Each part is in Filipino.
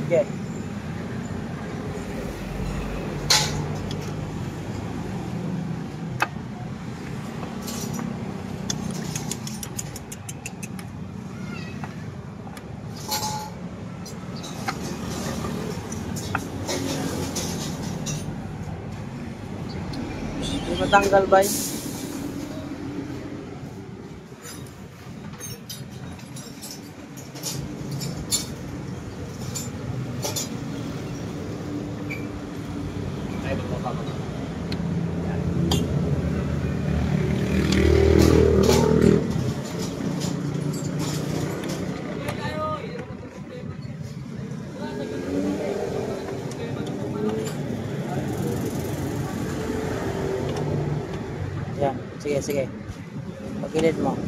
Okay. Hindi matanggal ba yun? Yan, sige, sige. Pagilid mo.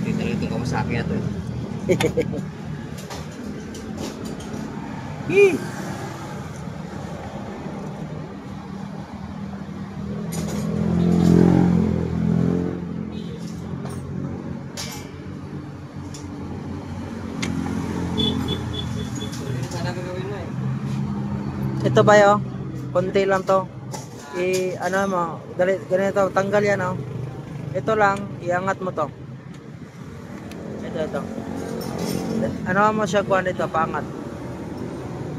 Dito rin itong Kawasaki na ito eh. Ito ba yun? Konti lang to. Ano mo, ganito, tanggal yan oh. Ito lang, iangat mo to. Ito. Ano mo siya kuha dito, pangat.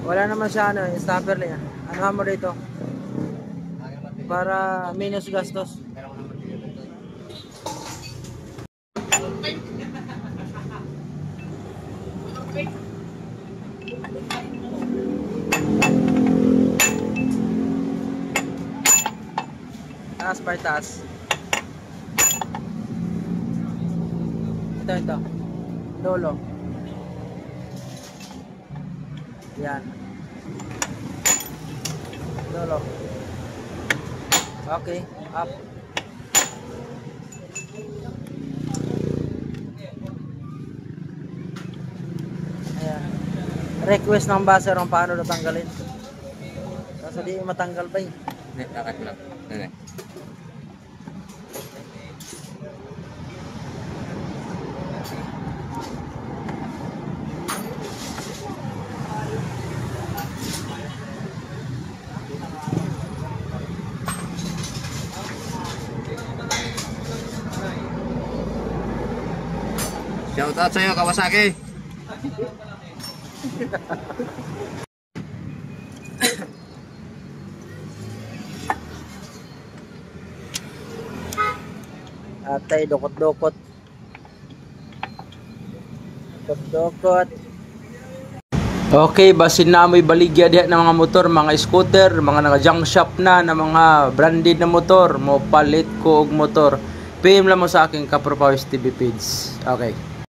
Wala naman siya ano, stopper lang yan. Ano mo dito? Para minus gastos. Taas pa taas. Ito. Lolo. Yan. Lolo. Okay, up. Ayan. Request ng buzzer kung paano natanggalin. Kasi di matanggal pa eh. Hindi, akit lang. Hindi. Shout out sa'yo, Kawasaki! Atay, dokot-dokot. Dokot-dokot. Okay, basin na amoy baligya diha ng mga motor, mga scooter, mga naka-junk shop na mga branded na motor, mo palit ko og motor. PM lang mo sa aking Kapro Pawis TV page. Okay.